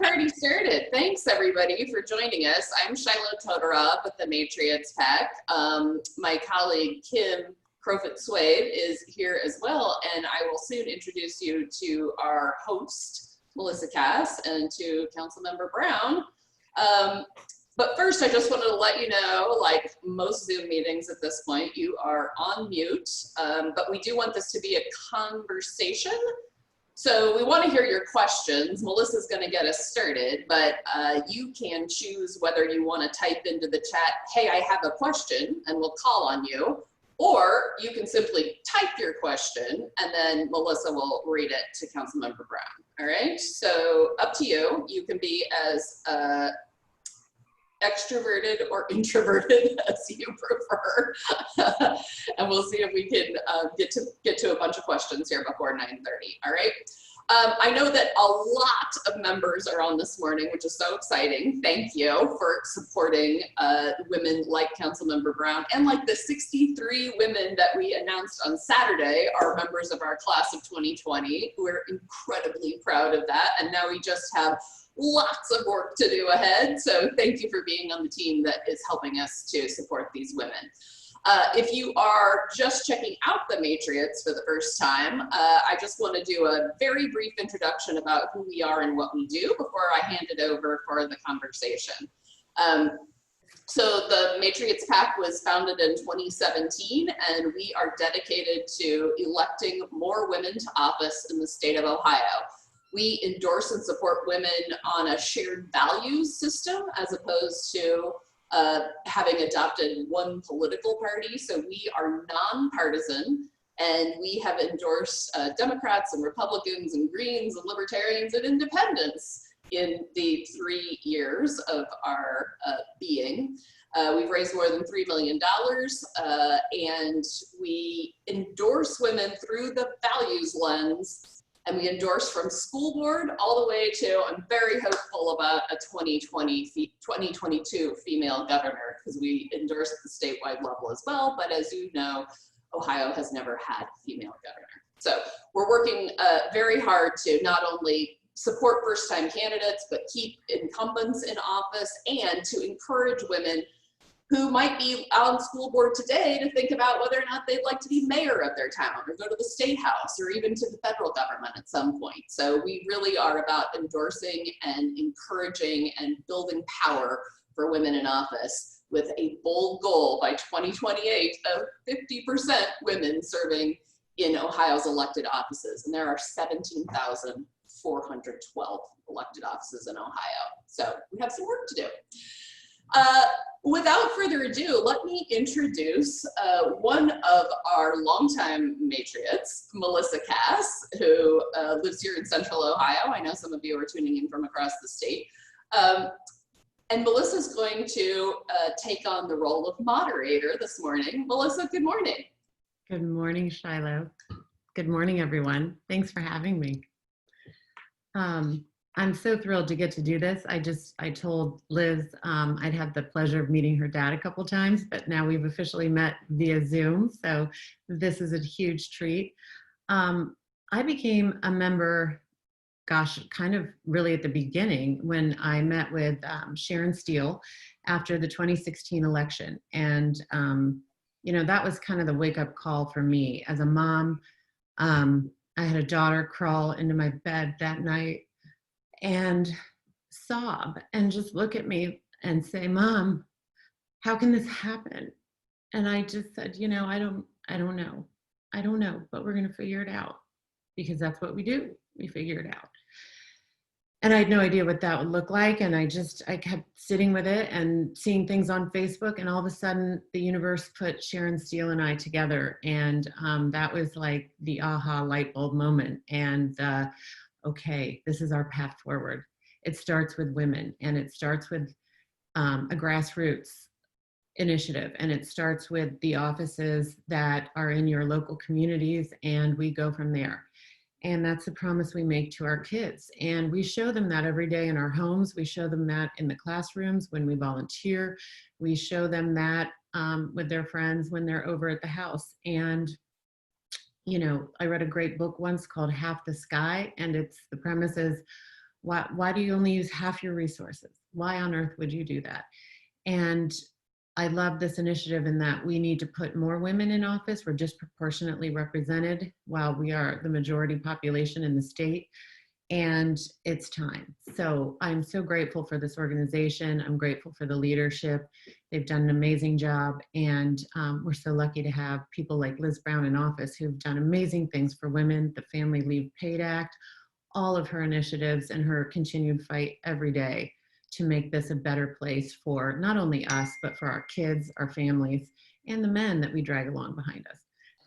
party started. Thanks everybody for joining us. I'm Shiloh Todorov with the Matriots Pack. My colleague Kim Crowfoot-Swade is here as well, and I will soon introduce you to our host, Melissa Cass, and to Councilmember Brown. But first, I just wanted to let you know, like most Zoom meetings at this point, you are on mute, but we do want this to be a conversation. So we want to hear your questions. Melissa's going to get us started, but you can choose whether you want to type into the chat, hey, I have a question, and we'll call on you, or you can simply type your question, and then Melissa will read it to Councilmember Brown. All right, so up to you. You can be as extroverted or introverted as you prefer. And we'll see if we can get to a bunch of questions here before 9:30. All right. I know that a lot of members are on this morning, which is so exciting. Thank you for supporting women like Councilmember Brown, and like the 63 women that we announced on Saturday are members of our class of 2020. We're incredibly proud of that. And now we just have lots of work to do ahead. So thank you for being on the team that is helping us to support these women. If you are just checking out the Matriots for the first time, I just want to do a very brief introduction about who we are and what we do before I hand it over for the conversation. So the Matriots Pack was founded in 2017, and we are dedicated to electing more women to office in the state of Ohio. We endorse and support women on a shared values system as opposed to having adopted one political party. So we are nonpartisan, and we have endorsed Democrats and Republicans and Greens and Libertarians and Independents in the 3 years of our being. We've raised more than $3 million, and we endorse women through the values lens. And we endorse from school board all the way to, I'm very hopeful about a 2022 female governor, because we endorse at the statewide level as well. But as you know, Ohio has never had a female governor. So we're working very hard to not only support first-time candidates, but keep incumbents in office, and to encourage women who might be on school board today to think about whether or not they'd like to be mayor of their town, or go to the state house, or even to the federal government at some point. So we really are about endorsing and encouraging and building power for women in office, with a bold goal by 2028 of 50% women serving in Ohio's elected offices. And there are 17,412 elected offices in Ohio. So we have some work to do. Without further ado, let me introduce one of our longtime Matriots, Melissa Cass, who lives here in Central Ohio. I know some of you are tuning in from across the state. And Melissa's going to take on the role of moderator this morning. Melissa, good morning. Good morning, Shiloh. Good morning, everyone. Thanks for having me. I'm so thrilled to get to do this. I told Liz I'd had the pleasure of meeting her dad a couple times, but now we've officially met via Zoom, so this is a huge treat. I became a member, gosh, kind of really at the beginning, when I met with Sharon Steele after the 2016 election. And, you know, that was kind of the wake-up call for me. As a mom, I had a daughter crawl into my bed that night and sob and just look at me and say, "Mom, how can this happen?" And I just said, you know, I don't know, but we're going to figure it out, because that's what we do. We figure it out. And I had no idea what that would look like. And I kept sitting with it and seeing things on Facebook, and all of a sudden the universe put Sharon Steele and I together. And that was like the aha light bulb moment. And okay, this is our path forward. It starts with women, and it starts with a grassroots initiative, and it starts with the offices that are in your local communities, and we go from there. And that's the promise we make to our kids. And we show them that every day in our homes. We show them that in the classrooms when we volunteer. We show them that with their friends when they're over at the house. And you know, I read a great book once called Half the Sky, and the premise is Why do you only use half your resources? Why on earth would you do that? And I love this initiative in that we need to put more women in office. We're disproportionately represented while we are the majority population in the state. And it's time. So I'm so grateful for this organization. I'm grateful for the leadership. They've done an amazing job. And we're so lucky to have people like Liz Brown in office who've done amazing things for women, the Family Leave Paid Act, all of her initiatives and her continued fight every day to make this a better place for not only us, but for our kids, our families, and the men that we drag along behind us.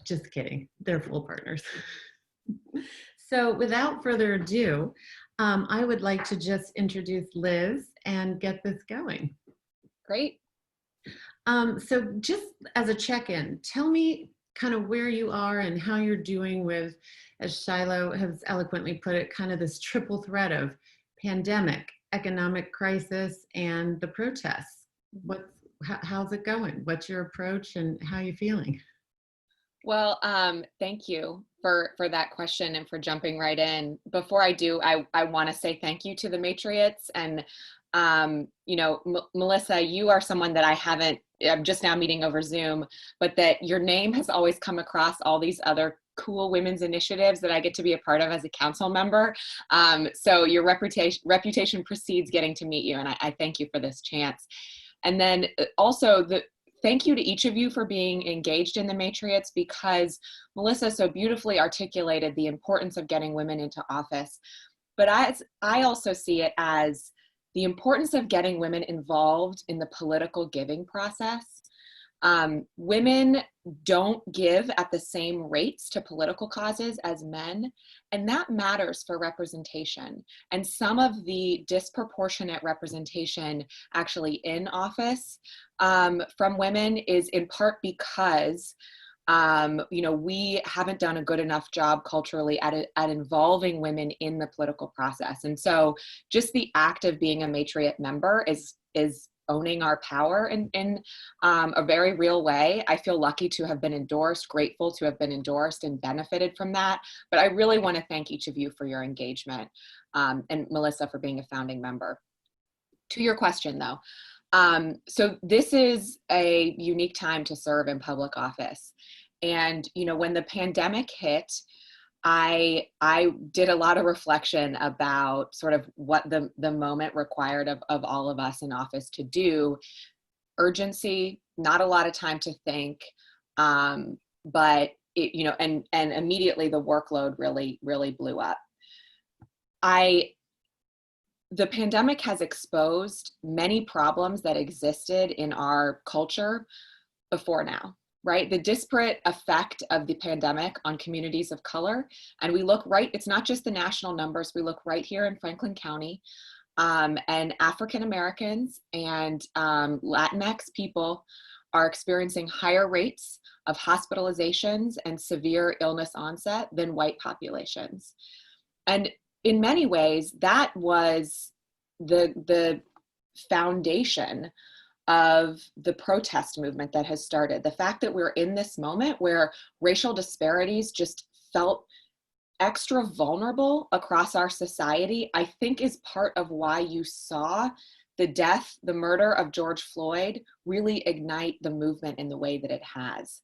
Just kidding. They're full partners. So without further ado, I would like to just introduce Liz and get this going. Great. So just as a check-in, tell me kind of where you are and how you're doing with, as Shiloh has eloquently put it, kind of this triple threat of pandemic, economic crisis, and the protests. How's it going? What's your approach and how are you feeling? Well, thank you for that question and for jumping right in. Before I do, I want to say thank you to the Matriots. And, you know, Melissa, you are someone that I'm just now meeting over Zoom, but that your name has always come across all these other cool women's initiatives that I get to be a part of as a council member. So your reputation precedes getting to meet you. And I thank you for this chance. And then also thank you to each of you for being engaged in the Matriots, because Melissa so beautifully articulated the importance of getting women into office. But I also see it as the importance of getting women involved in the political giving process. Women don't give at the same rates to political causes as men, and that matters for representation. And some of the disproportionate representation actually in office from women is in part because you know, we haven't done a good enough job culturally at involving women in the political process. And so just the act of being a Matriot member is owning our power in a very real way. I feel lucky to have been endorsed, grateful to have been endorsed and benefited from that. But I really want to thank each of you for your engagement, and Melissa for being a founding member. To your question though, so this is a unique time to serve in public office. And, you know, when the pandemic hit, I did a lot of reflection about sort of what the moment required of all of us in office to do. Urgency, not a lot of time to think, but it, you know, and immediately the workload really blew up. The pandemic has exposed many problems that existed in our culture before now. Right? The disparate effect of the pandemic on communities of color. And we look right, it's not just the national numbers, we look right here in Franklin County, and African Americans and Latinx people are experiencing higher rates of hospitalizations and severe illness onset than white populations. And in many ways, that was the foundation of the protest movement that has started. The fact that we're in this moment where racial disparities just felt extra vulnerable across our society, I think is part of why you saw the murder of George Floyd really ignite the movement in the way that it has.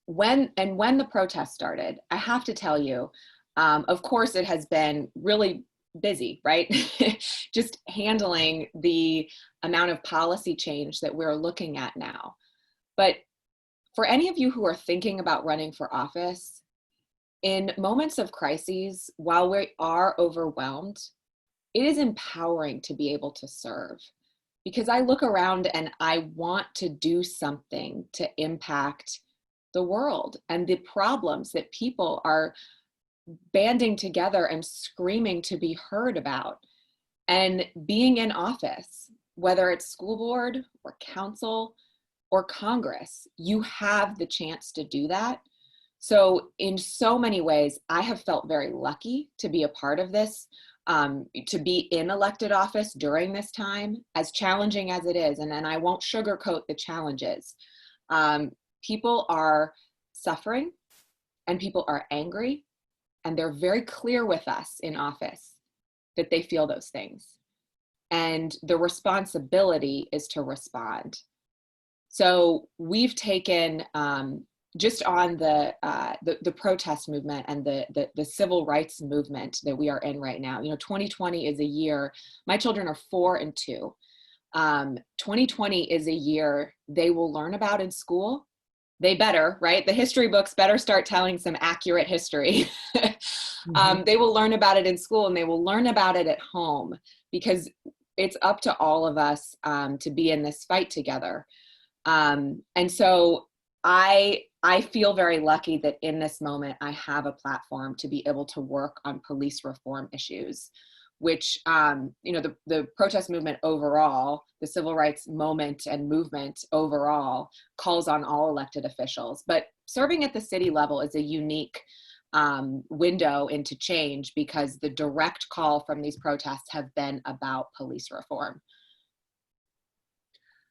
When the protest started, I have to tell you, of course it has been really busy, right? Just handling the amount of policy change that we're looking at now. But for any of you who are thinking about running for office, in moments of crises, while we are overwhelmed, it is empowering to be able to serve. Because I look around and I want to do something to impact the world and the problems that people are banding together and screaming to be heard about. And being in office, whether it's school board or council or Congress, you have the chance to do that. So in so many ways, I have felt very lucky to be a part of this, to be in elected office during this time, as challenging as it is. And I won't sugarcoat the challenges. People are suffering and people are angry. and they're very clear with us in office that they feel those things. And the responsibility is to respond. So we've taken, just on the protest movement and the civil rights movement that we are in right now. 2020 is a year, my children are 4 and 2. 2020 is a year they will learn about in school. They better, right? The history books better start telling some accurate history. They will learn about it in school, and they will learn about it at home, because it's up to all of us to be in this fight together. And so I feel very lucky that in this moment I have a platform to be able to work on police reform issues, which, the protest movement overall, the civil rights moment and movement overall calls on all elected officials. But serving at the city level is a unique window into change, because the direct call from these protests have been about police reform.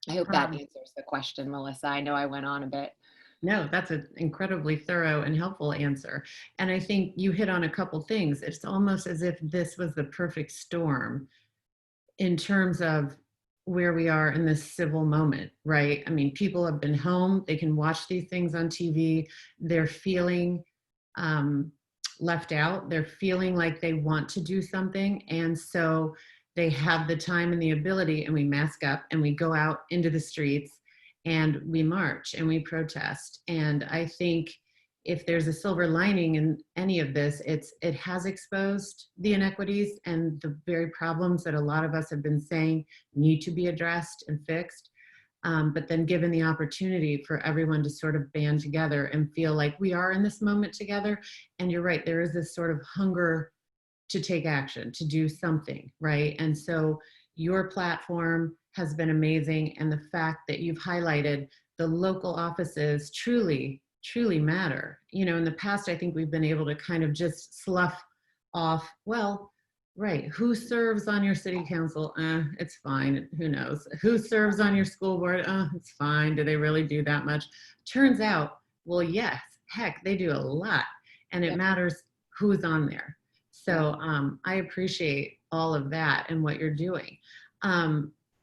I hope that answers the question, Melissa. I know I went on a bit. No, that's an incredibly thorough and helpful answer. And I think you hit on a couple things. It's almost as if this was the perfect storm in terms of where we are in this civil moment, right? I mean, people have been home, they can watch these things on TV, they're feeling left out, they're feeling like they want to do something. And so they have the time and the ability, and we mask up and we go out into the streets and we march and we protest. And I think if there's a silver lining in any of this, it has exposed the inequities and the very problems that a lot of us have been saying need to be addressed and fixed. But then given the opportunity for everyone to sort of band together and feel like we are in this moment together. And you're right, there is this sort of hunger to take action, to do something, right? And so your platform has been amazing. And the fact that you've highlighted the local offices truly matter. In the past, I think we've been able to kind of just slough off, well, right, who serves on your city council? It's fine, who knows? Who serves on your school board? It's fine, do they really do that much? Turns out, well, yes, heck, they do a lot. And it matters who's on there. So I appreciate all of that and what you're doing.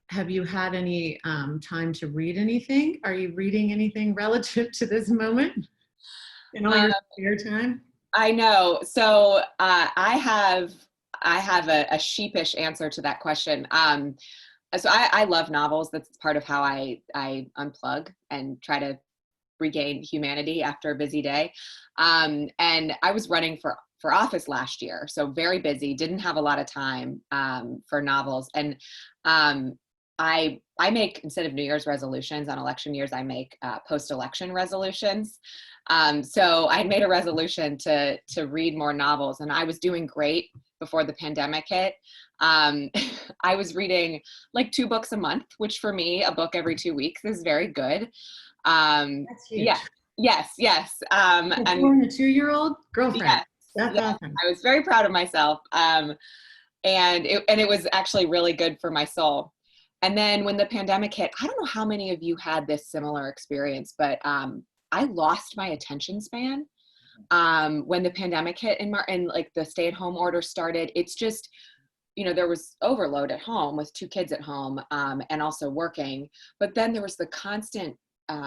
Have you had any time to read anything? Are you reading anything relative to this moment in all your spare time? I know. So I have a sheepish answer to that question. So I love novels. That's part of how I unplug and try to regain humanity after a busy day. And I was running for office last year, so very busy, didn't have a lot of time for novels. And I make, instead of New Year's resolutions on election years, I make post-election resolutions. So I made a resolution to read more novels, and I was doing great before the pandemic hit. I was reading like 2 books a month, which for me, a book every 2 weeks is very good. That's huge. Yes. And a 2-year-old girlfriend. Yes, That's awesome. I was very proud of myself. And it was actually really good for my soul. And then when the pandemic hit, I don't know how many of you had this similar experience, but I lost my attention span when the pandemic hit and like the stay-at-home order started. It's just, there was overload at home with 2 kids at home and also working. But then there was the constant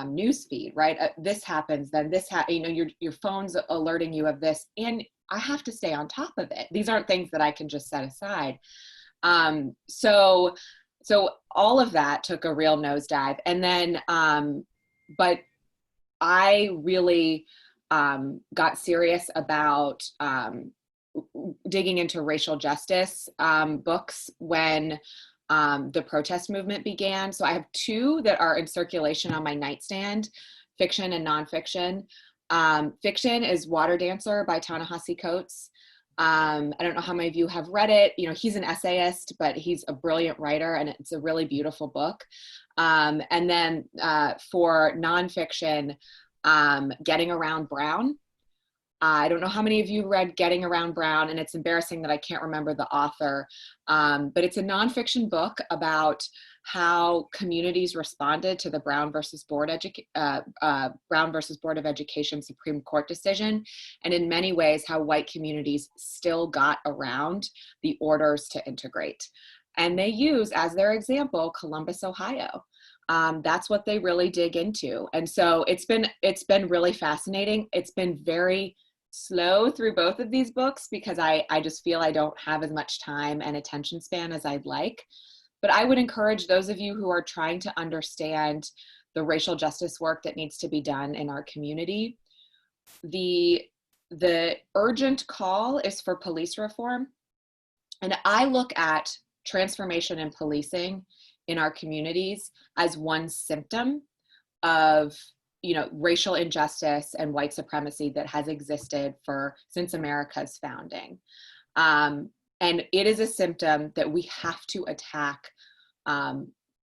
news feed, right? This happens, then this your phone's alerting you of this, and I have to stay on top of it. These aren't things that I can just set aside. So all of that took a real nosedive. And then, but I really got serious about digging into racial justice books when the protest movement began. So I have 2 that are in circulation on my nightstand, fiction and nonfiction. Fiction is Water Dancer by Ta-Nehisi Coates. I don't know how many of you have read it. He's an essayist, but he's a brilliant writer, and it's a really beautiful book. And then for nonfiction, Getting Around Brown. I don't know how many of you read Getting Around Brown, and it's embarrassing that I can't remember the author, but it's a nonfiction book about how communities responded to the Brown versus Board of Education Supreme Court decision, and in many ways how white communities still got around the orders to integrate. And they use as their example Columbus, Ohio. That's what they really dig into, and so it's been really fascinating. It's been very slow through both of these books because I just feel I don't have as much time and attention span as I'd like. But I would encourage those of you who are trying to understand the racial justice work that needs to be done in our community. The urgent call is for police reform. And I look at transformation in policing in our communities as one symptom of racial injustice and white supremacy that has existed since America's founding. And it is a symptom that we have to attack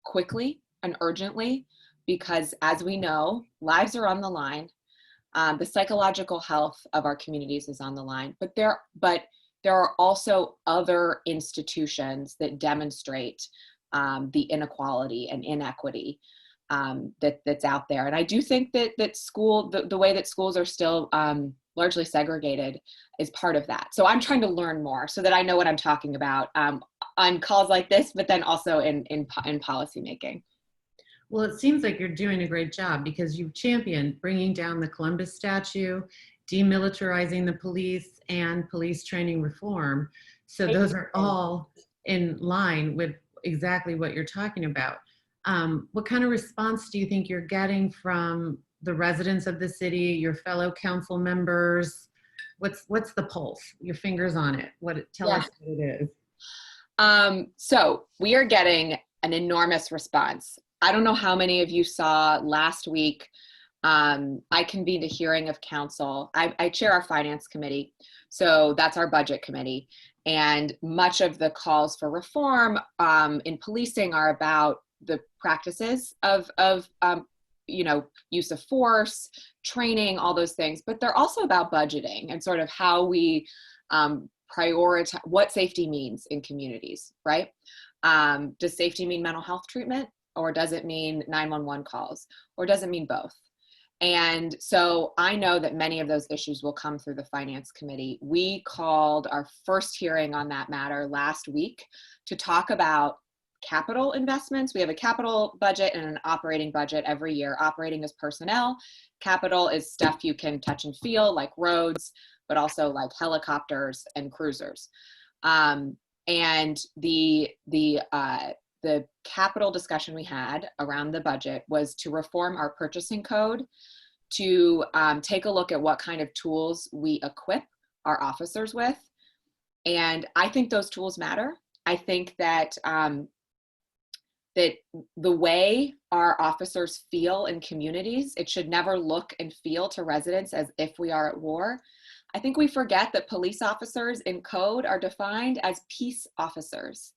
quickly and urgently, because as we know, lives are on the line. The psychological health of our communities is on the line, but there are also other institutions that demonstrate the inequality and inequity that's out there. And I do think that the way that schools are still largely segregated is part of that. So I'm trying to learn more so that I know what I'm talking about on calls like this, but then also in policy making. Well, it seems like you're doing a great job because you've championed bringing down the Columbus statue, demilitarizing the police, and police training reform. So those are all in line with exactly what you're talking about. What kind of response do you think you're getting from the residents of the city, your fellow council members? What's the pulse? Your fingers on it. Tell us what it is. So we are getting an enormous response. I don't know how many of you saw last week. I convened a hearing of council. I chair our finance committee, so that's our budget committee. And much of the calls for reform in policing are about the practices of use of force, training, all those things. But they're also about budgeting and sort of how we prioritize what safety means in communities, right? Does safety mean mental health treatment, or does it mean 911 calls, or does it mean both? And so I know that many of those issues will come through the finance committee. We called our first hearing on that matter last week to talk about capital investments. We have a capital budget and an operating budget every year. Operating is personnel. Capital is stuff you can touch and feel, like roads, but also like helicopters and cruisers. And the capital discussion we had around the budget was to reform our purchasing code, to take a look at what kind of tools we equip our officers with. And I think those tools matter. I think that that the way our officers feel in communities, it should never look and feel to residents as if we are at war. I think we forget that police officers in code are defined as peace officers.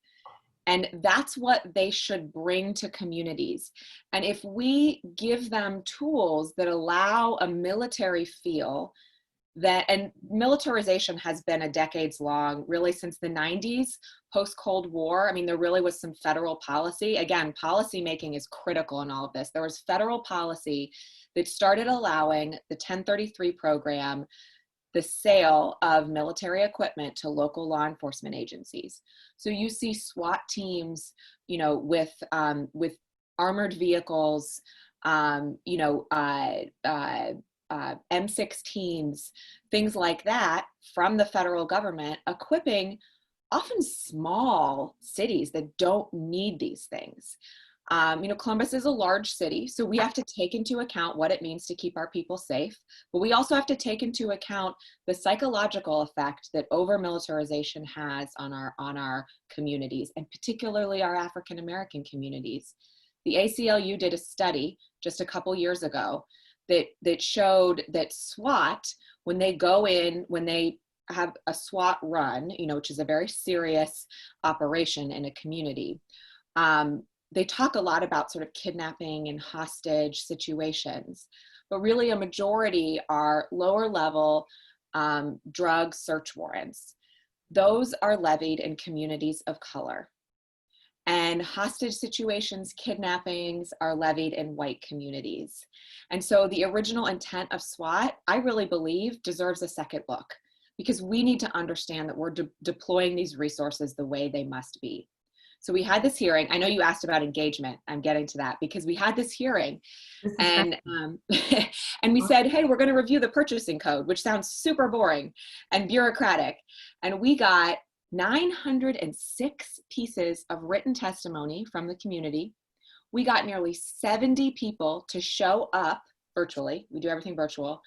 And that's what they should bring to communities. And if we give them tools that allow a military feel, and militarization has been a decades long, really since the 90s, post-Cold War. I mean, there really was some federal policy. Again, policy making is critical in all of this. There was federal policy that started allowing the 1033 program, the sale of military equipment to local law enforcement agencies. So you see SWAT teams, with armored vehicles, M16s, things like that from the federal government, equipping often small cities that don't need these things. Columbus is a large city, so we have to take into account what it means to keep our people safe, but we also have to take into account the psychological effect that over-militarization has on our communities, and particularly our African-American communities. The ACLU did a study just a couple years ago that showed that SWAT, when they go in, when they have a SWAT run, which is a very serious operation in a community, they talk a lot about sort of kidnapping and hostage situations, but really a majority are lower level drug search warrants. Those are levied in communities of color. And hostage situations, kidnappings are levied in white communities. And so the original intent of SWAT, I really believe, deserves a second look, because we need to understand that we're deploying these resources the way they must be. So we had this hearing. I know you asked about engagement. I'm getting to that because we had this hearing and and we said, hey, we're going to review the purchasing code, which sounds super boring and bureaucratic. And we got 906 pieces of written testimony from the community. We got nearly 70 people to show up virtually. We do everything virtual,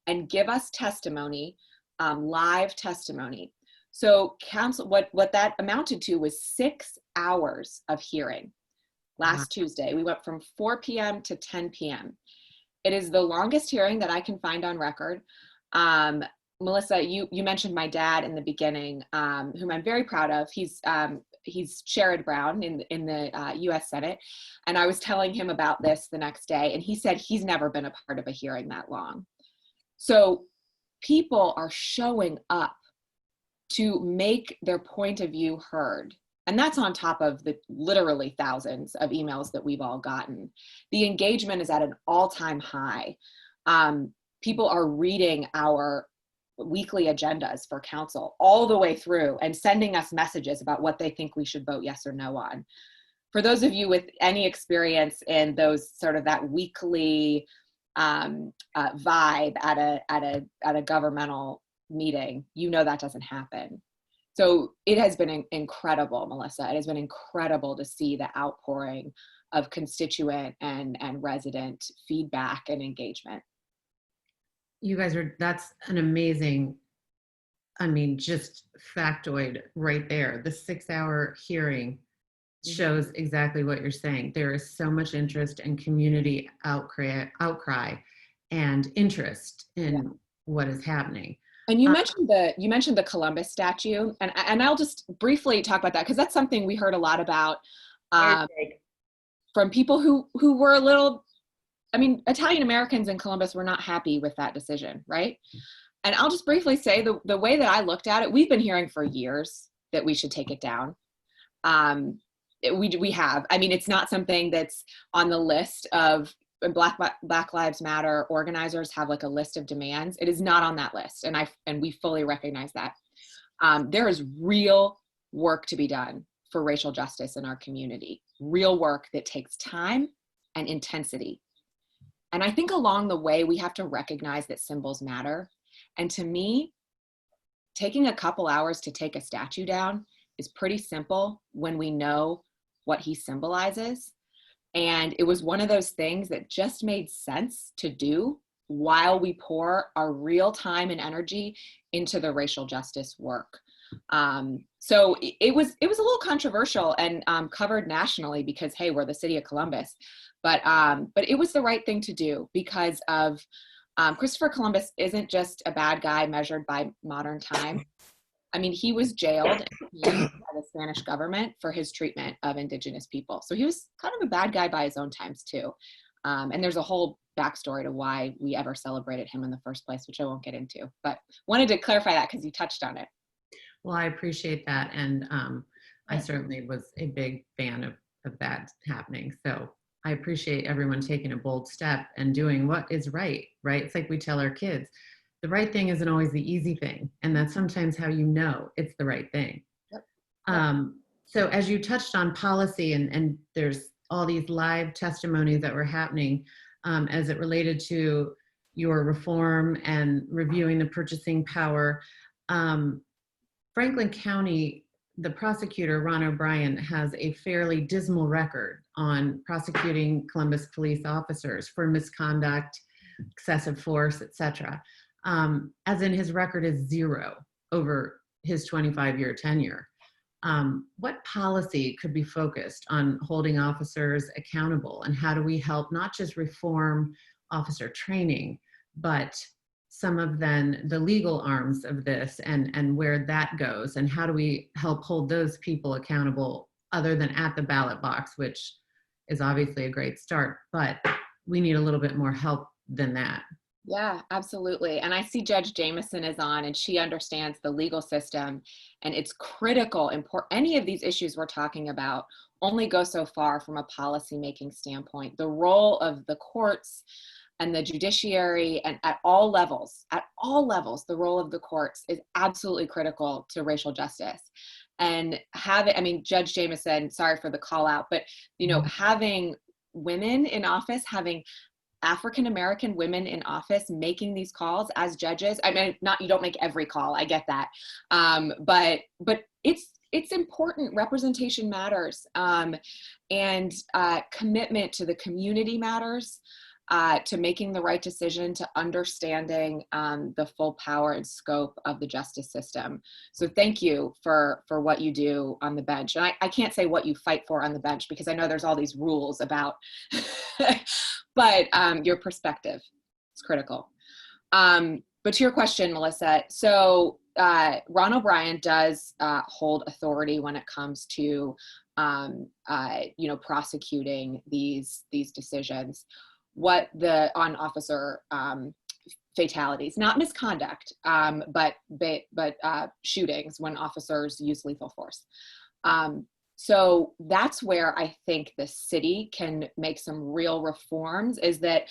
and give us testimony, live testimony. So council, what that amounted to was 6 hours of hearing. Last Tuesday, we went from 4 p.m. to 10 p.m. It is the longest hearing that I can find on record. Melissa, you mentioned my dad in the beginning, whom I'm very proud of. He's Sherrod Brown in the U.S. Senate, and I was telling him about this the next day, and he said he's never been a part of a hearing that long. So people are showing up to make their point of view heard. And that's on top of the literally thousands of emails that we've all gotten. The engagement is at an all-time high. People are reading our weekly agendas for council all the way through and sending us messages about what they think we should vote yes or no on. For those of you with any experience in those sort of that weekly vibe at a governmental meeting, you know that doesn't happen. So it has been incredible, Melissa. It has been incredible to see the outpouring of constituent and resident feedback and engagement. You guys that's an amazing, I mean, just factoid right there. The 6-hour hearing shows exactly what you're saying. There is so much interest and community outcry and interest in what is happening. And you mentioned the Columbus statue, and I'll just briefly talk about that because that's something we heard a lot about from people who were a little, I mean, Italian Americans in Columbus were not happy with that decision, right? And I'll just briefly say the way that I looked at it, we've been hearing for years that we should take it down. We have. I mean, it's not something that's on the list of Black Lives Matter organizers have like a list of demands. It is not on that list, and we fully recognize that. There is real work to be done for racial justice in our community. Real work that takes time and intensity. And I think along the way we have to recognize that symbols matter. And to me, taking a couple hours to take a statue down is pretty simple when we know what he symbolizes. And it was one of those things that just made sense to do while we pour our real time and energy into the racial justice work. So it was a little controversial and covered nationally because, hey, we're the city of Columbus. But it was the right thing to do because of Christopher Columbus isn't just a bad guy measured by modern time. I mean, he was jailed by the Spanish government for his treatment of indigenous people. So he was kind of a bad guy by his own times too. And there's a whole backstory to why we ever celebrated him in the first place, which I won't get into, but wanted to clarify that because you touched on it. Well, I appreciate that. And I certainly was a big fan of that happening. So I appreciate everyone taking a bold step and doing what is right? It's like we tell our kids, the right thing isn't always the easy thing. And that's sometimes how you know it's the right thing. Yep. So as you touched on policy and there's all these live testimonies that were happening as it related to your reform and reviewing the purchasing power, Franklin County, the prosecutor, Ron O'Brien, has a fairly dismal record on prosecuting Columbus police officers for misconduct, excessive force, etc. As in his record is 0 over his 25-year tenure. What policy could be focused on holding officers accountable, and how do we help not just reform officer training, but some of then the legal arms of this and where that goes, and how do we help hold those people accountable other than at the ballot box, which is obviously a great start, but we need a little bit more help than that. Yeah, absolutely. And I see Judge Jameson is on, and she understands the legal system, and it's critical. Any of these issues we're talking about only go so far from a policymaking standpoint. The role of the courts and the judiciary, and at all levels, the role of the courts is absolutely critical to racial justice. And I mean, Judge Jameson, sorry for the call out, but having women in office, having African-American women in office making these calls as judges. I mean, you don't make every call, I get that. But it's important. Representation matters. And commitment to the community matters, to making the right decision, to understanding the full power and scope of the justice system. So thank you for what you do on the bench. And I can't say what you fight for on the bench, because I know there's all these rules about, but your perspective is critical. But to your question, Melissa, so Ron O'Brien does hold authority when it comes to prosecuting these decisions. On officer fatalities, not misconduct, but shootings when officers use lethal force. So that's where I think the city can make some real reforms, is that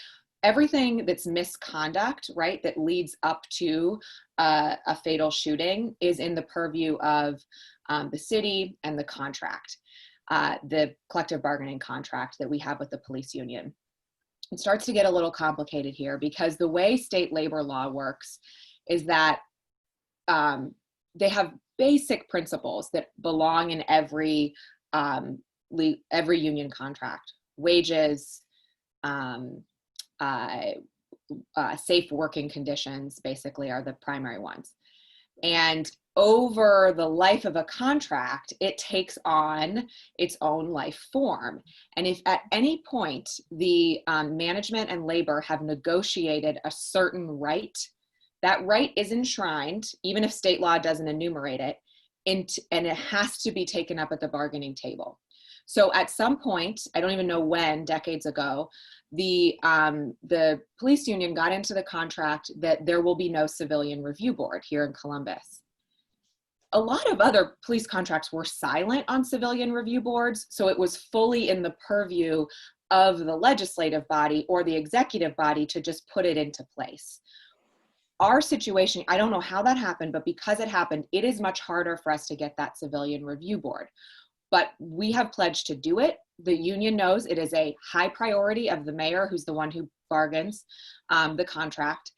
everything that's misconduct, right, that leads up to a fatal shooting is in the purview of the city and the contract, the collective bargaining contract that we have with the police union. It starts to get a little complicated here, because the way state labor law works is that they have basic principles that belong in every union contract. Wages, safe working conditions basically are the primary ones. And over the life of a contract, it takes on its own life form. And if at any point the management and labor have negotiated a certain right, that right is enshrined, even if state law doesn't enumerate it, and it has to be taken up at the bargaining table. So at some point, I don't even know when, decades ago, the police union got into the contract that there will be no civilian review board here in Columbus. A lot of other police contracts were silent on civilian review boards, so it was fully in the purview of the legislative body or the executive body to just put it into place. Our situation, I don't know how that happened, but because it happened, it is much harder for us to get that civilian review board. But we have pledged to do it. The union knows it is a high priority of the mayor, who's the one who bargains the contract.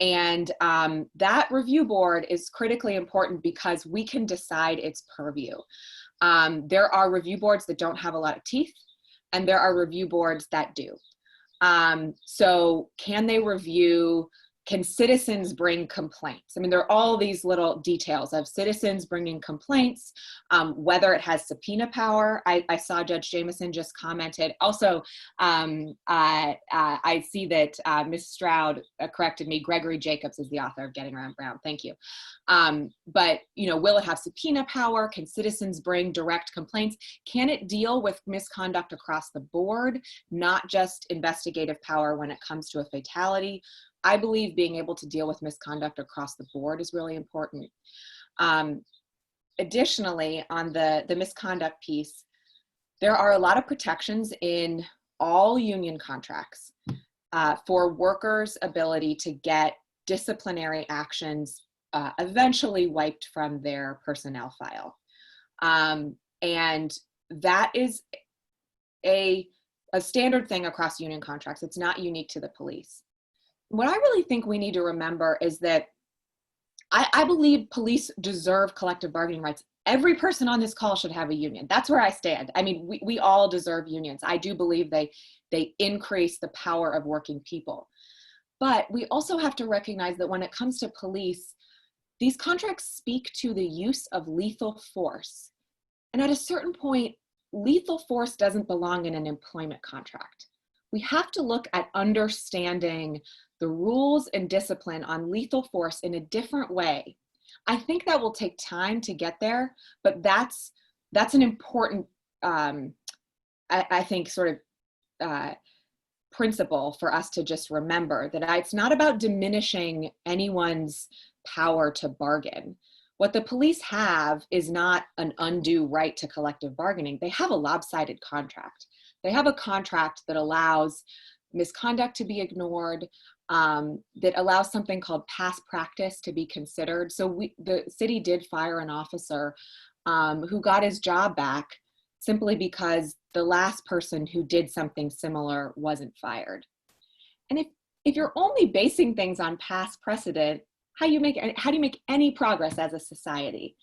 And that review board is critically important because we can decide its purview. There are review boards that don't have a lot of teeth, and there are review boards that do. So can they review? Can citizens bring complaints? I mean, there are all these little details of citizens bringing complaints, whether it has subpoena power. I saw Judge Jameson just commented. Also, I see that Ms. Stroud corrected me. Gregory Jacobs is the author of Getting Around Brown. Thank you. But, will it have subpoena power? Can citizens bring direct complaints? Can it deal with misconduct across the board, not just investigative power when it comes to a fatality? I believe being able to deal with misconduct across the board is really important. Additionally, on the misconduct piece, there are a lot of protections in all union contracts for workers' ability to get disciplinary actions eventually wiped from their personnel file. And that is a standard thing across union contracts. It's not unique to the police. What I really think we need to remember is that I believe police deserve collective bargaining rights. Every person on this call should have a union. That's where I stand. I mean, we all deserve unions. I do believe they increase the power of working people. But we also have to recognize that when it comes to police, these contracts speak to the use of lethal force. And at a certain point, lethal force doesn't belong in an employment contract. We have to look at understanding the rules and discipline on lethal force in a different way. I think that will take time to get there, but that's an important, I think, sort of principle for us to just remember that it's not about diminishing anyone's power to bargain. What the police have is not an undue right to collective bargaining. They have a lopsided contract. They have a contract that allows misconduct to be ignored, that allows something called past practice to be considered. So the city did fire an officer who got his job back simply because the last person who did something similar wasn't fired. And if you're only basing things on past precedent, how do you make any progress as a society,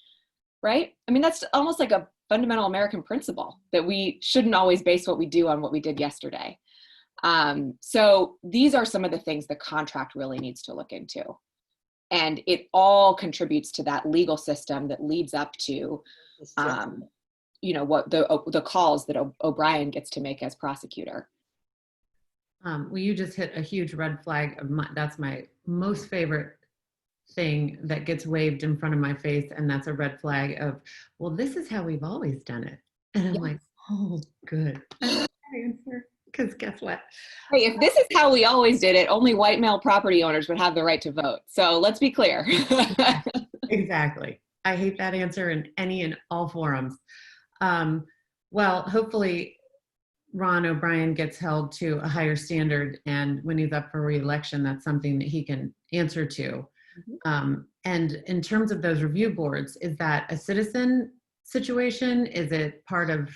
right? I mean, that's almost like a fundamental American principle that we shouldn't always base what we do on what we did yesterday. So these are some of the things the contract really needs to look into. And it all contributes to that legal system that leads up to, what the calls that O'Brien gets to make as prosecutor. Well, you just hit a huge red flag that's my most favorite thing that gets waved in front of my face, and that's a red flag of, well, this is how we've always done it. And I'm like, oh, good answer. Because guess what? Hey, if this is how we always did it, only white male property owners would have the right to vote. So let's be clear. Exactly. I hate that answer in any and all forums. Well, hopefully Ron O'Brien gets held to a higher standard, and when he's up for re-election, that's something that he can answer to. And in terms of those review boards, is that a citizen situation? Is it part of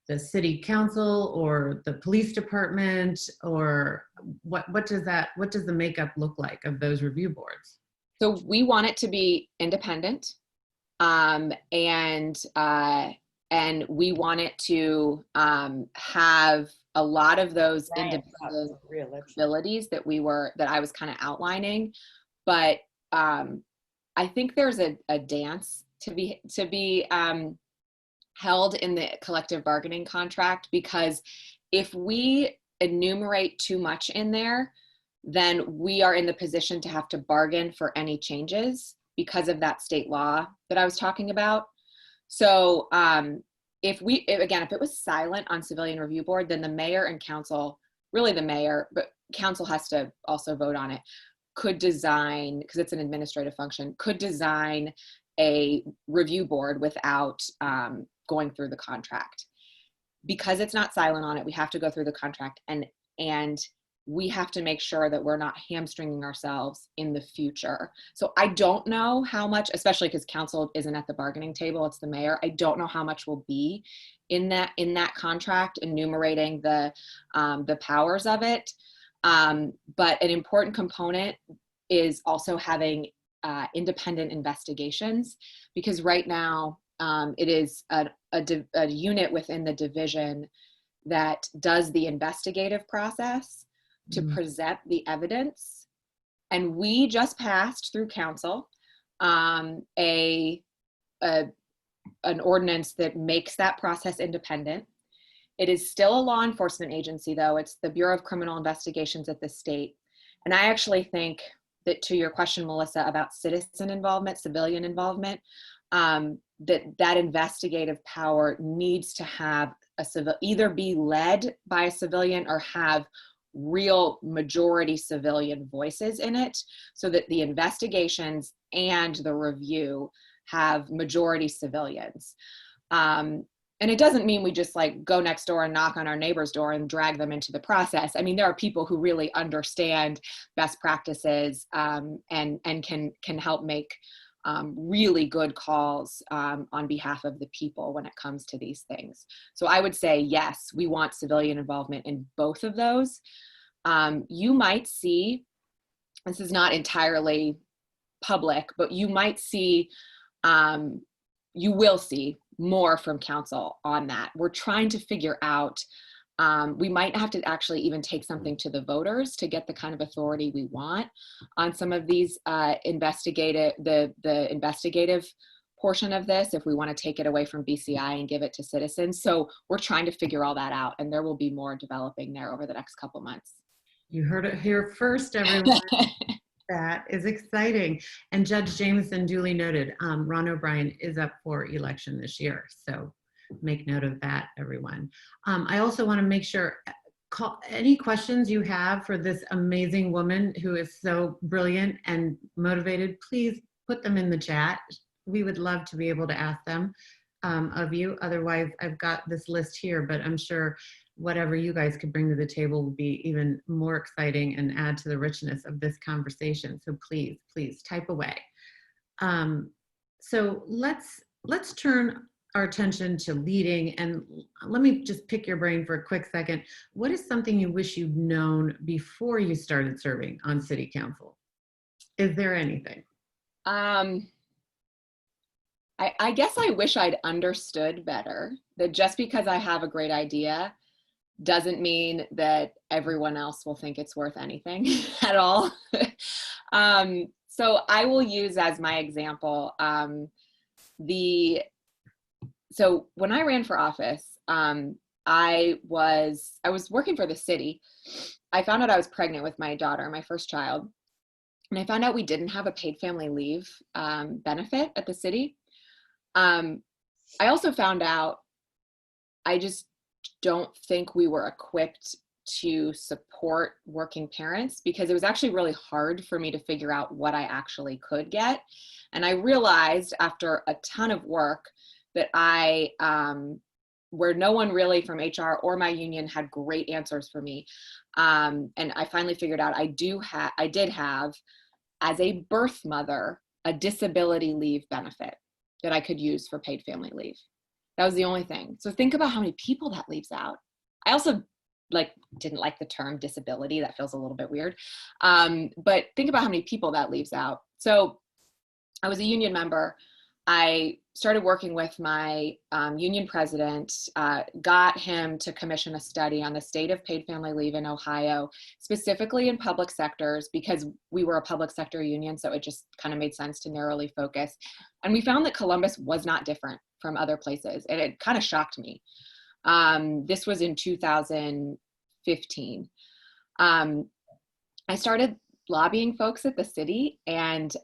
the city council or the police department, or what does the makeup look like of those review boards? So we want it to be independent, and we want it to have a lot of those independent abilities that I was kind of outlining. But I think there's a dance to be held in the collective bargaining contract, because if we enumerate too much in there, then we are in the position to have to bargain for any changes because of that state law that I was talking about. So if it was silent on civilian review board, then the mayor and council, really the mayor, but council has to also vote on it, could design, because it's an administrative function, could design a review board without going through the contract. Because it's not silent on it, we have to go through the contract, and we have to make sure that we're not hamstringing ourselves in the future. So I don't know how much, especially because council isn't at the bargaining table, it's the mayor. I don't know how much will be in that contract, enumerating the powers of it. But an important component is also having independent investigations, because right now it is a unit within the division that does the investigative process to present the evidence. And we just passed through council an ordinance that makes that process independent. It is still a law enforcement agency, though. It's the Bureau of Criminal Investigations at the state. And I actually think that, to your question, Melissa, about citizen involvement, civilian involvement, that investigative power needs to have either be led by a civilian or have real majority civilian voices in it, so that the investigations and the review have majority civilians. And it doesn't mean we just like go next door and knock on our neighbor's door and drag them into the process. I mean, there are people who really understand best practices and can help make really good calls on behalf of the people when it comes to these things. So I would say, yes, we want civilian involvement in both of those. You might see, this is not entirely public, but you might see, you will see more from council on that. We're trying to figure out, we might have to actually even take something to the voters to get the kind of authority we want on some of these the investigative portion of this, if we want to take it away from BCI and give it to citizens. So we're trying to figure all that out, and there will be more developing there over the next couple months. You heard it here first, everyone. That is exciting. And Judge Jameson duly noted, Ron O'Brien is up for election this year. So make note of that, everyone. I also want to make sure, any questions you have for this amazing woman who is so brilliant and motivated, please put them in the chat. We would love to be able to ask them of you. Otherwise, I've got this list here, but I'm sure whatever you guys could bring to the table would be even more exciting and add to the richness of this conversation. So please, please type away. So let's turn our attention to leading, and let me just pick your brain for a quick second. What is something you wish you'd known before you started serving on city council? Is there anything? I guess I wish I'd understood better that just because I have a great idea doesn't mean that everyone else will think it's worth anything at all. So I will use as my example, so when I ran for office, I was working for the city. I found out I was pregnant with my daughter, my first child. And I found out we didn't have a paid family leave benefit at the city. I also found out I just don't think we were equipped to support working parents, because it was actually really hard for me to figure out what I actually could get. And I realized after a ton of work that where no one really from HR or my union had great answers for me. And I finally figured out I did have, as a birth mother, a disability leave benefit that I could use for paid family leave. That was the only thing. So think about how many people that leaves out. I also didn't like the term disability. That feels a little bit weird. But think about how many people that leaves out. So I was a union member. I started working with my union president, got him to commission a study on the state of paid family leave in Ohio, specifically in public sectors, because we were a public sector union, so it just kind of made sense to narrowly focus. And we found that Columbus was not different from other places, and it kind of shocked me. This was in 2015. I started lobbying folks at the city, and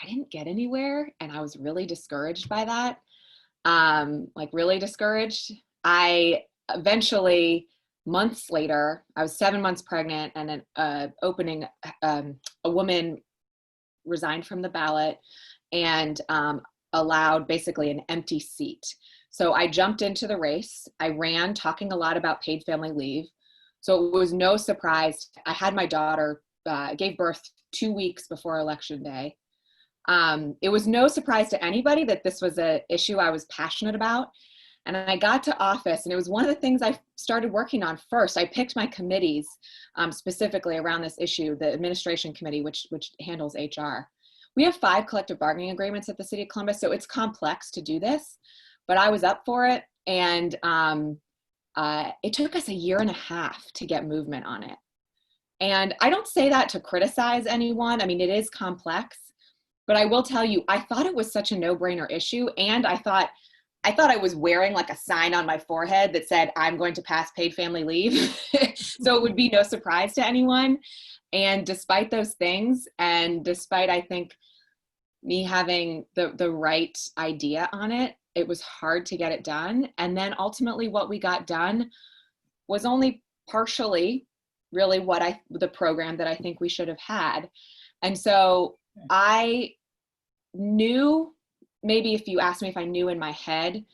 I didn't get anywhere, and I was really discouraged by that. Really discouraged. I eventually, months later, I was 7 months pregnant, and a woman resigned from the ballot and allowed basically an empty seat. So I jumped into the race. I ran talking a lot about paid family leave. So it was no surprise. I had my daughter, gave birth 2 weeks before Election Day. It was no surprise to anybody that this was an issue I was passionate about. And I got to office, and it was one of the things I started working on first. I picked my committees specifically around this issue, the administration committee, which handles HR. We have 5 collective bargaining agreements at the City of Columbus, so it's complex to do this, but I was up for it. And it took us 1.5 years to get movement on it. And I don't say that to criticize anyone. I mean, it is complex. But I will tell you, I thought it was such a no-brainer issue, and I thought I was wearing like a sign on my forehead that said, I'm going to pass paid family leave. So it would be no surprise to anyone. And despite those things, and despite, I think, me having the right idea on it, it was hard to get it done. And then ultimately what we got done was only partially really the program that I think we should have had. And so I knew, maybe if you asked me if I knew in my head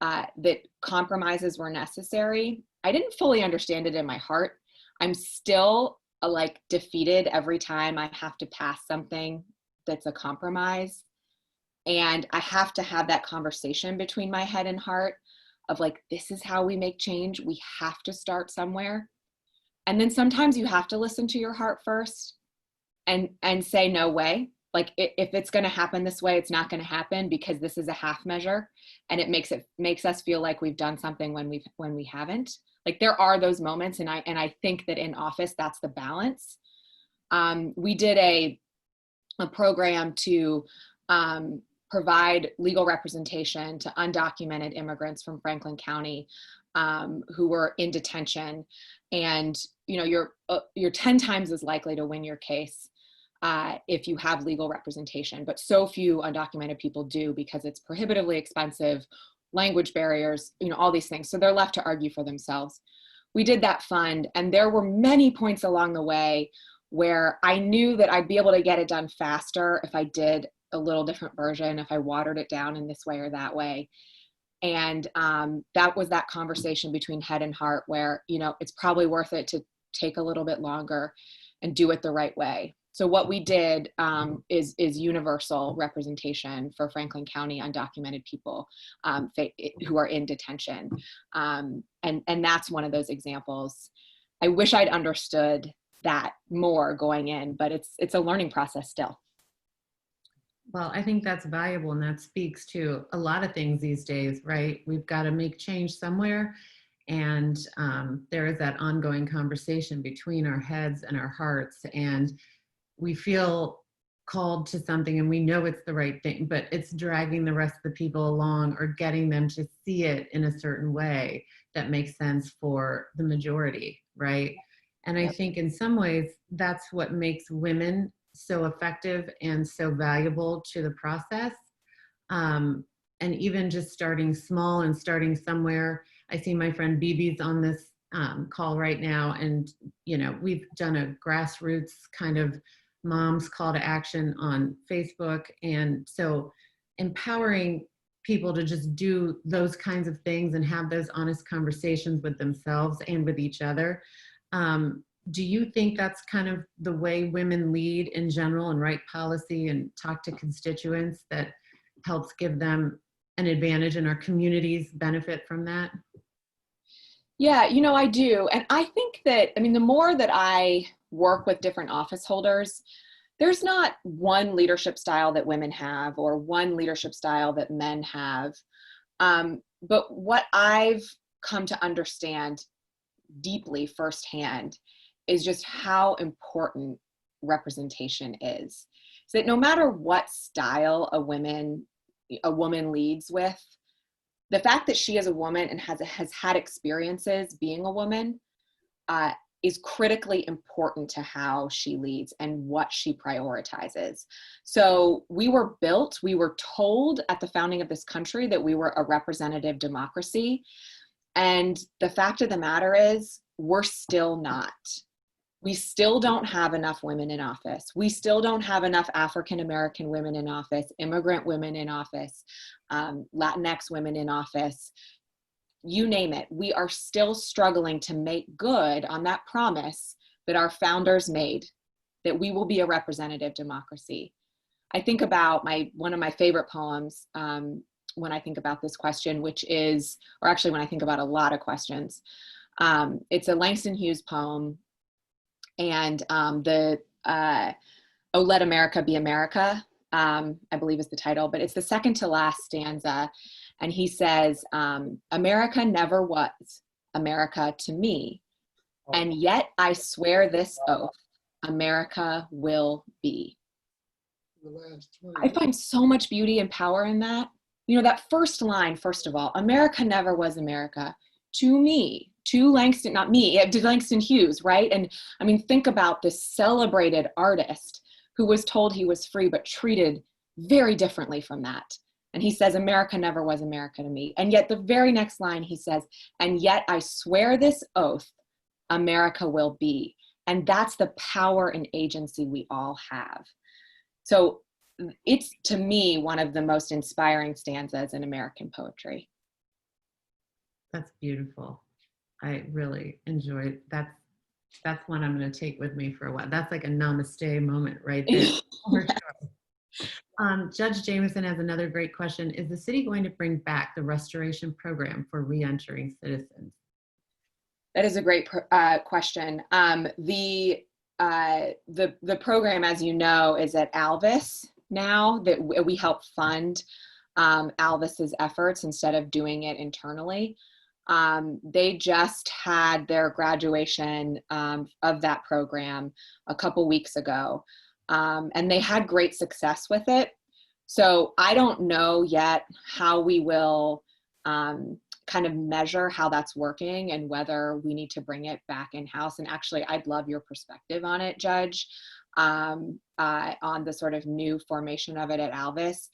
that compromises were necessary, I didn't fully understand it in my heart. I'm still defeated every time I have to pass something that's a compromise. And I have to have that conversation between my head and heart of this is how we make change. We have to start somewhere. And then sometimes you have to listen to your heart first and say, no way. If it's going to happen this way, it's not going to happen, because this is a half measure, and it makes us feel like we've done something when we haven't. There are those moments, and I think that in office that's the balance. We did a program to provide legal representation to undocumented immigrants from Franklin County who were in detention, and you're 10 times as likely to win your case if you have legal representation, but so few undocumented people do, because it's prohibitively expensive, language barriers, all these things. So they're left to argue for themselves. we did that fund, and there were many points along the way where I knew that I'd be able to get it done faster if I did a little different version, if I watered it down in this way or that way. And that was that conversation between head and heart where, you know, it's probably worth it to take a little bit longer and do it the right way. So what we did is universal representation for Franklin County undocumented people who are in detention. And that's one of those examples. I wish I'd understood that more going in, but it's a learning process still. Well, I think that's valuable, and that speaks to a lot of things these days, right? We've got to make change somewhere, and there is that ongoing conversation between our heads and our hearts, and we feel called to something and we know it's the right thing, but it's dragging the rest of the people along or getting them to see it in a certain way that makes sense for the majority, right? And I think in some ways that's what makes women so effective and so valuable to the process. And even just starting small and starting somewhere. I see my friend Bibi's on this call right now, and you know, we've done a grassroots kind of mom's call to action on Facebook, and so empowering people to just do those kinds of things and have those honest conversations with themselves and with each other. Do you think that's kind of the way women lead in general and write policy and talk to constituents that helps give them an advantage and our communities benefit from that? Yeah, you know, I do. And I think that, I mean, the more that I work with different office holders, there's not one leadership style that women have or one leadership style that men have. But what I've come to understand deeply firsthand is just how important representation is. So that no matter what style a woman leads with, the fact that she is a woman and has had experiences being a woman is critically important to how she leads and what she prioritizes. So we were told at the founding of this country that we were a representative democracy. And the fact of the matter is, we're still not. We still don't have enough women in office. We still don't have enough African-American women in office, immigrant women in office, Latinx women in office, you name it. We are still struggling to make good on that promise that our founders made, that we will be a representative democracy. I think about one of my favorite poems when I think about this question, which is, or actually when I think about a lot of questions, it's a Langston Hughes poem, and Oh, Let America Be America, I believe is the title, but it's the second to last stanza. And he says, America never was America to me, and yet I swear this oath, America will be. I find so much beauty and power in that. You know, that first line, first of all, America never was America to me, to Langston, not me, to Langston Hughes, right? And I mean, think about this celebrated artist who was told he was free, but treated very differently from that. And he says, America never was America to me. And yet the very next line he says, and yet I swear this oath, America will be. And that's the power and agency we all have. So it's, to me, one of the most inspiring stanzas in American poetry. That's beautiful. I really enjoyed that. That's one I'm going to take with me for a while. That's like a namaste moment right there. For sure. Judge Jameson has another great question. Is the city going to bring back the restoration program for re-entering citizens? That is a great question. The program, as you know, is at Alvis now, that we help fund Alvis's efforts instead of doing it internally. They just had their graduation of that program a couple weeks ago, and they had great success with it. So I don't know yet how we will kind of measure how that's working and whether we need to bring it back in-house. And actually, I'd love your perspective on it, Judge, on the sort of new formation of it at Alvis.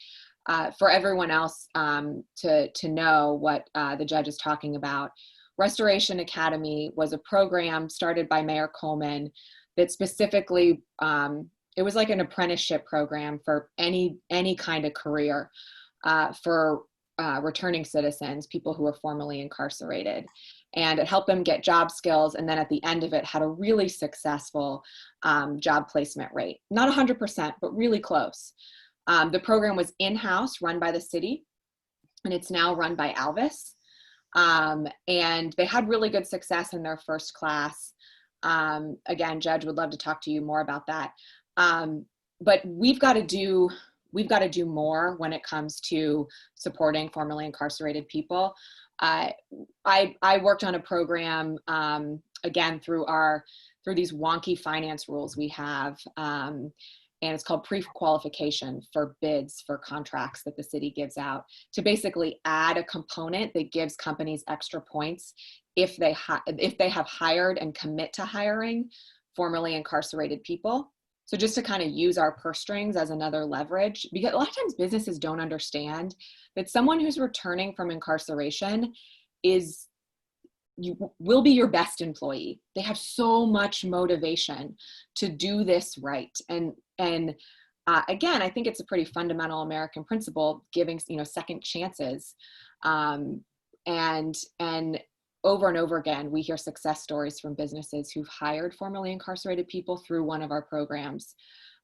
For everyone else to know what the judge is talking about, Restoration Academy was a program started by Mayor Coleman that specifically, it was like an apprenticeship program for any kind of career for returning citizens, people who were formerly incarcerated. And it helped them get job skills. And then at the end of it, had a really successful job placement rate. Not 100%, but really close. The program was in-house, run by the city, and it's now run by Alvis. And they had really good success in their first class. Again, Judge would love to talk to you more about that. But we've got to do more when it comes to supporting formerly incarcerated people. I worked on a program, again, through these wonky finance rules we have, and it's called pre-qualification for bids for contracts that the city gives out, to basically add a component that gives companies extra points if they have hired and commit to hiring formerly incarcerated people. So just to kind of use our purse strings as another leverage, because a lot of times businesses don't understand that someone who's returning from incarceration will be your best employee. They have so much motivation to do this right. And again, I think it's a pretty fundamental American principle, giving, second chances. And over and over again, we hear success stories from businesses who've hired formerly incarcerated people through one of our programs.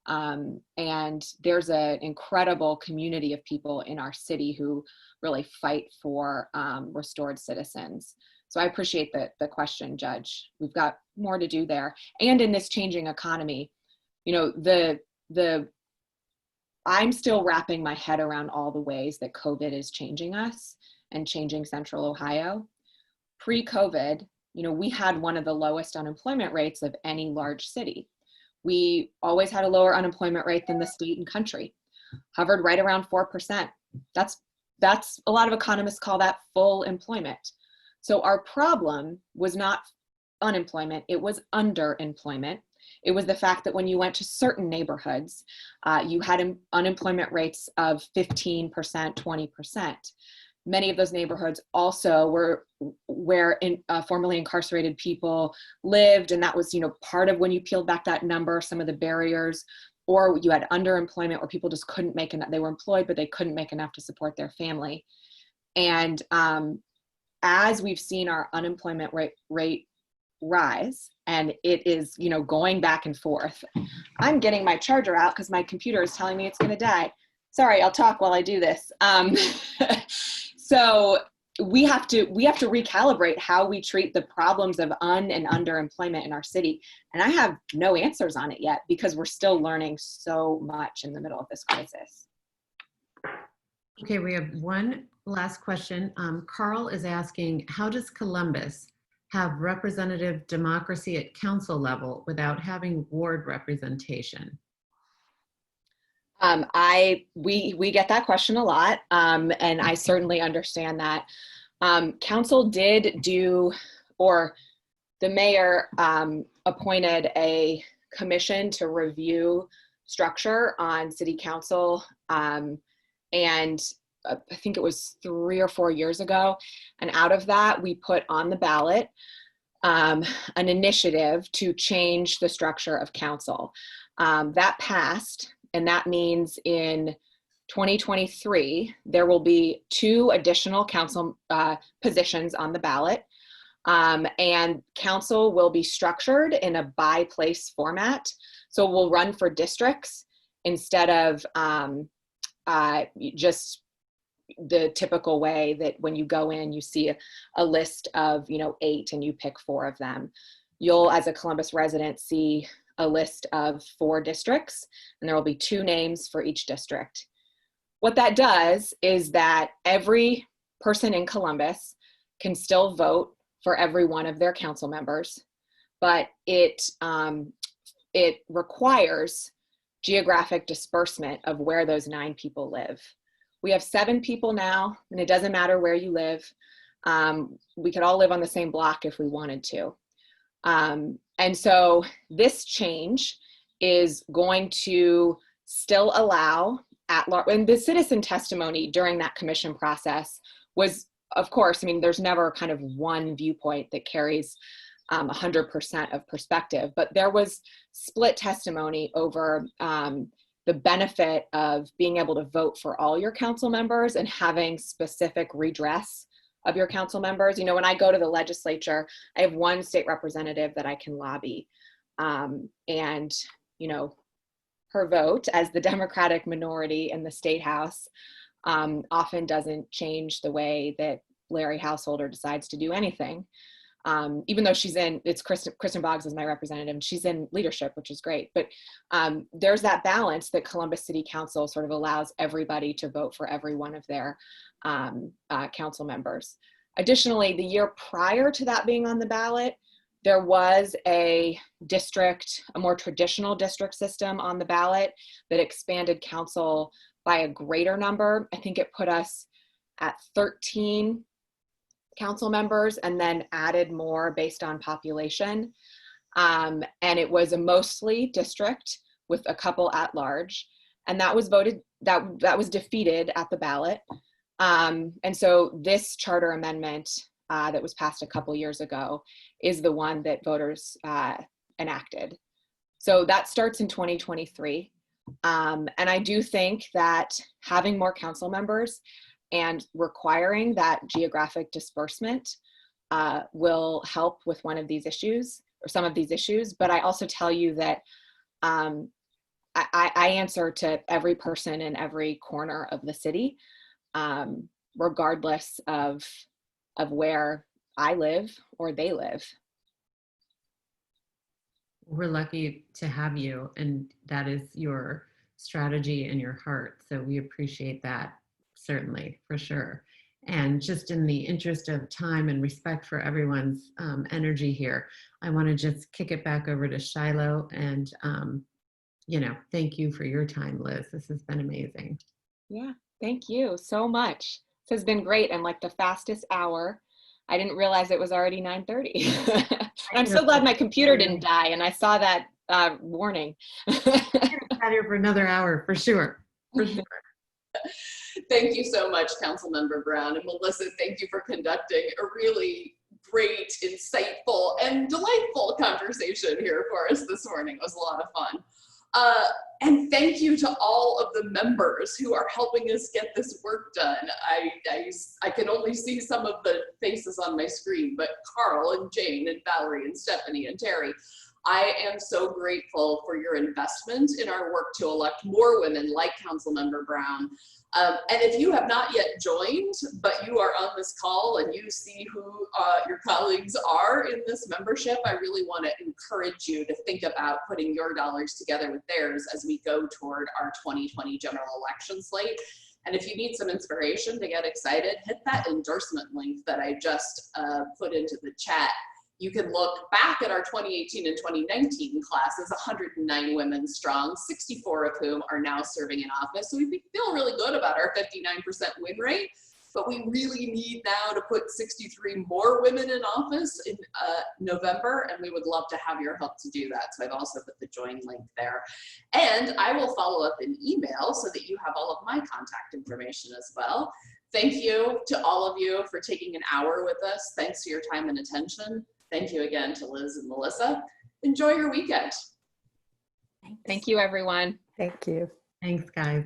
And there's an incredible community of people in our city who really fight for restored citizens. So I appreciate the question, Judge. We've got more to do there. And in this changing economy, I'm still wrapping my head around all the ways that COVID is changing us and changing Central Ohio. Pre-COVID, we had one of the lowest unemployment rates of any large city. We always had a lower unemployment rate than the state and country, hovered right around 4%. That's a lot of economists call that full employment. So our problem was not unemployment, it was underemployment. It was the fact that when you went to certain neighborhoods, you had unemployment rates of 15%, 20%. Many of those neighborhoods also were where formerly incarcerated people lived, and that was, part of when you peeled back that number, some of the barriers. Or you had underemployment where people just couldn't make enough. They were employed, but they couldn't make enough to support their family. And as we've seen our unemployment rate rise, and it is, going back and forth. I'm getting my charger out because my computer is telling me it's going to die. Sorry, I'll talk while I do this. So we have to recalibrate how we treat the problems of and underemployment in our city. And I have no answers on it yet because we're still learning so much in the middle of this crisis. Okay, we have one last question. Carl is asking, how does Columbus have representative democracy at council level without having ward representation? We get that question a lot, and I certainly understand that. Council did do, or the mayor appointed a commission to review structure on city council, and I think it was 3 or 4 years ago. And out of that, we put on the ballot an initiative to change the structure of council. That passed. And that means in 2023, there will be 2 additional council positions on the ballot. And council will be structured in a by-place format. So we'll run for districts instead of just the typical way that when you go in, you see a list of 8 and you pick 4 of them. You'll, as a Columbus resident, see a list of 4 districts, and there will be 2 names for each district. What that does is that every person in Columbus can still vote for every one of their council members, but it requires geographic disbursement of where those 9 people live. We have 7 people now, and it doesn't matter where you live. We could all live on the same block if we wanted to. And so this change is going to still allow at large, and the citizen testimony during that commission process was of course, I mean, there's never kind of one viewpoint that carries 100% of perspective, but there was split testimony over the benefit of being able to vote for all your council members and having specific redress of your council members. You know, when I go to the legislature, I have one state representative that I can lobby. And, you know, her vote as the Democratic minority in the state house often doesn't change the way that Larry Householder decides to do anything. Even though she's in, it's Kristen Boggs is my representative, and she's in leadership, which is great. But there's that balance that Columbus City Council sort of allows everybody to vote for every one of their council members. Additionally, the year prior to that being on the ballot, there was a more traditional district system on the ballot that expanded council by a greater number. I think it put us at 13 council members and then added more based on population. And it was a mostly district with a couple at large. And that was that was defeated at the ballot. And so this charter amendment that was passed a couple years ago is the one that voters enacted. So that starts in 2023. And I do think that having more council members and requiring that geographic disbursement will help with one of these issues or some of these issues. But I also tell you that I answer to every person in every corner of the city, regardless of where I live or they live. We're lucky to have you, and that is your strategy and your heart. So we appreciate that, certainly, for sure. And just in the interest of time and respect for everyone's energy here, I want to just kick it back over to Shiloh and, you know, thank you for your time, Liz. This has been amazing. Yeah, thank you so much. This has been great and like the fastest hour. I didn't realize it was already 9:30. I'm so glad my computer didn't die and I saw that warning. Out here for another hour, for sure. For sure. Thank you so much, Councilmember Brown. And Melissa, thank you for conducting a really great, insightful, and delightful conversation here for us this morning. It was a lot of fun. And thank you to all of the members who are helping us get this work done. I can only see some of the faces on my screen, but Carl and Jane and Valerie and Stephanie and Terry, I am so grateful for your investment in our work to elect more women like Councilmember Brown. And if you have not yet joined, but you are on this call and you see who your colleagues are in this membership, I really want to encourage you to think about putting your dollars together with theirs as we go toward our 2020 general election slate. And if you need some inspiration to get excited, hit that endorsement link that I just put into the chat. You can look back at our 2018 and 2019 classes, 109 women strong, 64 of whom are now serving in office. So we feel really good about our 59% win rate, but we really need now to put 63 more women in office in November, and we would love to have your help to do that. So I've also put the join link there. And I will follow up in email so that you have all of my contact information as well. Thank you to all of you for taking an hour with us. Thanks for your time and attention. Thank you again to Liz and Melissa. Enjoy your weekend. Thank you, everyone. Thank you. Thanks, guys.